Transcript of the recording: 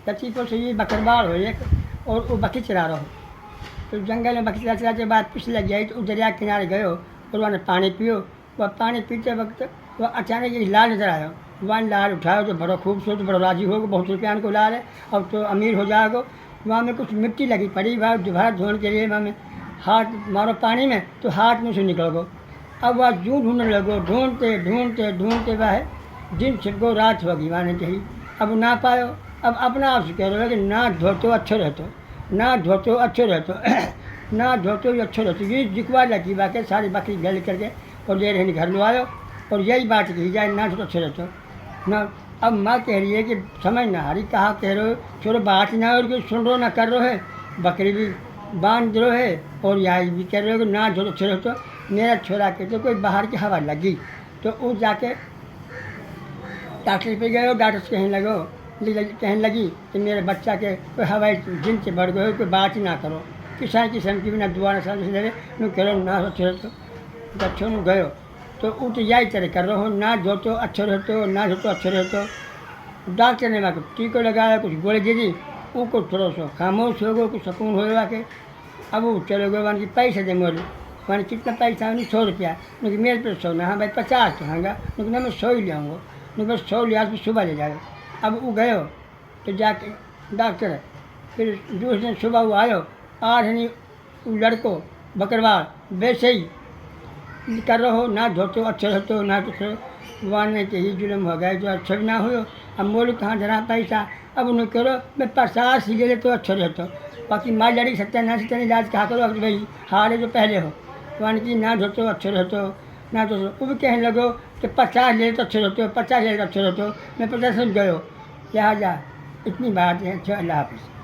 कच्ची पर से ये बकरवाल हो एक, और वो बकरी चरा रहा हो। तो जंगल में बकरी चलाते के बाद पिछ लग गई, तो वो दरिया के किनारे गए और वहाँ पानी पियो। वह पानी पीते वक्त वह अचानक एक लाल नजर आया। वहाँ लाल उठाओ तो बड़ा खूबसूरत, बड़ा राजी होगा, बहुत रुपया को लाल है, अब तो अमीर हो जाएगा। वहाँ में कुछ मिट्टी लगी पड़ी, वह दोबारा धोने के लिए वहाँ में हाथ मारो पानी में, तो हाथ में से निकल गो। अब वह जूं ढूंढने लगो, ढूंढते ढूंढते ढूंढते वह दिन छिपको रात होगी वहाँ नहीं चाहिए। अब ना पायो। अब अपना आप से कह रहे हो कि ना धो तो अच्छो रहते, ना धो तो अच्छो रहते ना धो तो अच्छो रहते। ये जिकवा लगी बाकी सारी बकरी गल करके और ले रहे घर में आयो, और यही बात कही जाए ना धो तो अच्छे रहते ना। अब माँ कह रही है कि समझ ना हरी कहा कह रहे हो, छोड़ो बात ना और कुछ सुन रहे ना कर रहे है, बकरी भी बांध रहे है और यहाँ भी कह रहे हो कि ना धो तो अच्छे रहते। मेरा छोरा कहते कोई बाहर की हवा लगी, तो वो जाके डॉक्टर पे गए, डॉक्टर से कहने लगी कि मेरे बच्चा के कोई हवाई जिन से बढ़ गए, कोई बात ही ना करो, किसान किस्म की भी ना दुआ ना साथ लगे न करो ना अच्छे तो अच्छो न गयो। तो वो तो यही तरह कर रहे हो, ना जो तो अच्छे रहते हो, ना जो तो अच्छे रहते हो। डॉक्टर ने वहाँ टीको लगाया, कुछ गोली दे दी, वो को थोड़ा सा खामोश हो गए, कुछ सुकून हो गया के। अब वो चले गए वन की पैसे दे मोल, मैंने कितना पैसा है 100 रुपया, लेकिन मेरे पे 100 ना, हाँ भाई 50 तो हाँगा, लेकिन मैं 100 ही ले आऊँगा, लेकिन बस 100 लिया तो सुबह ले जाएगा। अब वो गए तो जाके डॉक्टर फिर दूसरे दिन सुबह वो आयो, आज नहीं वो लड़को बकरवाल वैसे ही कर रहे हो, ना धोते अच्छे रहते हो, ना तो वाने के ही जुलम हो गए जो अच्छा भी ना हो। अब मोल कहाँ धरा पैसा, अब उन्हें करो मैं 50 ही ले ले तो अच्छा रहता, बाकी माँ लड़ी सत्यानाश सत्या इलाज कहा करो, अब भाई हारे जो पहले हो वन की ना धोते अच्छे रहते हो, ना तो वो भी कहने लगो कि 50 ले तो अच्छे रहते हो, 50 ले तो अच्छे रहते हो। मैं 50 समझ गयो, लिहाजा इतनी बात है। अच्छा, अल्लाह हाफिज़।